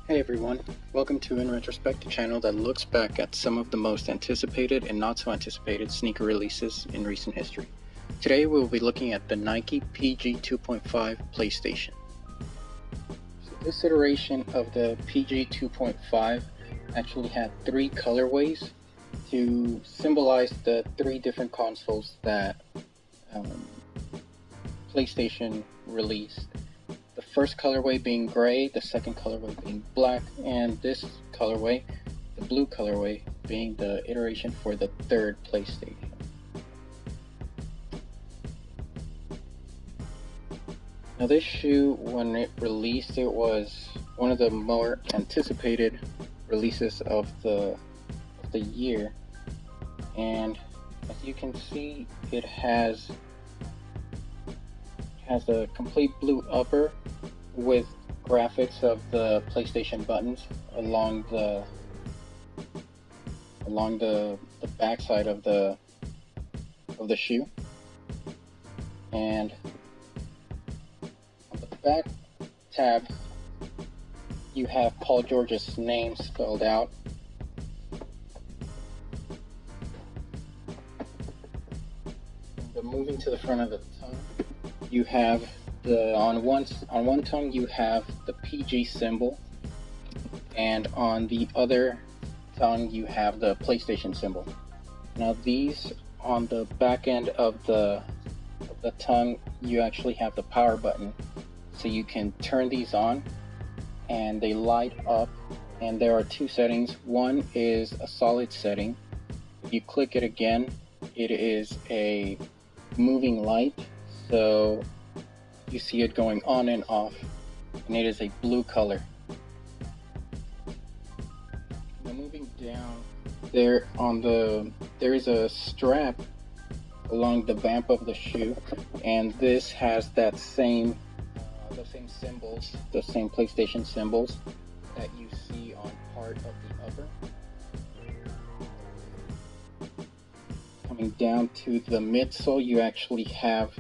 Hey everyone, welcome to In Retrospect, the channel that looks back at some of the most anticipated and not so anticipated sneaker releases in recent history. Today we'll be looking at the Nike PG 2.5 PlayStation. So this iteration of the PG 2.5 actually had three colorways to symbolize the three different consoles that PlayStation released. The first colorway being gray, the second colorway being black, and this colorway, the blue colorway, being the iteration for the third PlayStation. Now this shoe, when it released, it was one of the more anticipated releases of the year, and as you can see, it has a complete blue upper with graphics of the PlayStation buttons along the backside of the shoe, and on the back tab you have Paul George's name spelled out. But moving to the front of the tongue, you have on one tongue you have the PG symbol, and on the other tongue you have the PlayStation symbol. Now these, on the back end of the tongue, you actually have the power button, so you can turn these on and they light up, and there are two settings. One is a solid setting. If you click it again, it is a moving light, so you see it going on and off, and it is a blue color. Now moving down, there is a strap along the vamp of the shoe, and this has that same symbols, the same PlayStation symbols that you see on part of the upper. Coming down to the midsole, you actually have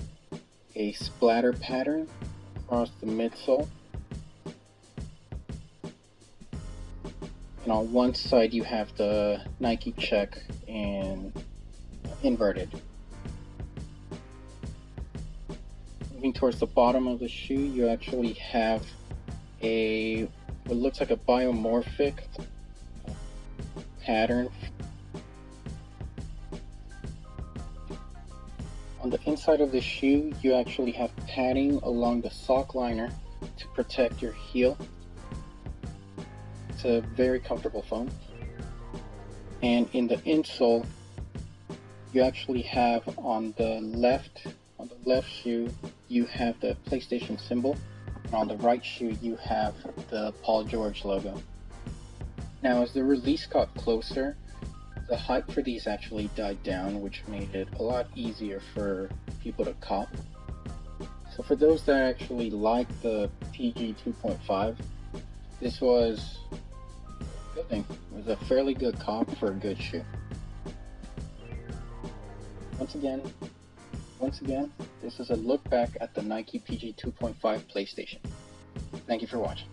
a splatter pattern across the midsole, and on one side you have the Nike check in inverted. Moving towards the bottom of the shoe, you actually have what looks like a biomorphic pattern. On the inside of the shoe, you actually have padding along the sock liner to protect your heel. It's a very comfortable foam. And in the insole, you actually have on the left shoe, you have the PlayStation symbol, and on the right shoe, you have the Paul George logo. Now, as the release got closer, the hype for these actually died down, which made it a lot easier for people to cop. So for those that actually like the PG 2.5, this was a good thing. It was a fairly good cop for a good shoe. Once again, this is a look back at the Nike PG 2.5 PlayStation. Thank you for watching.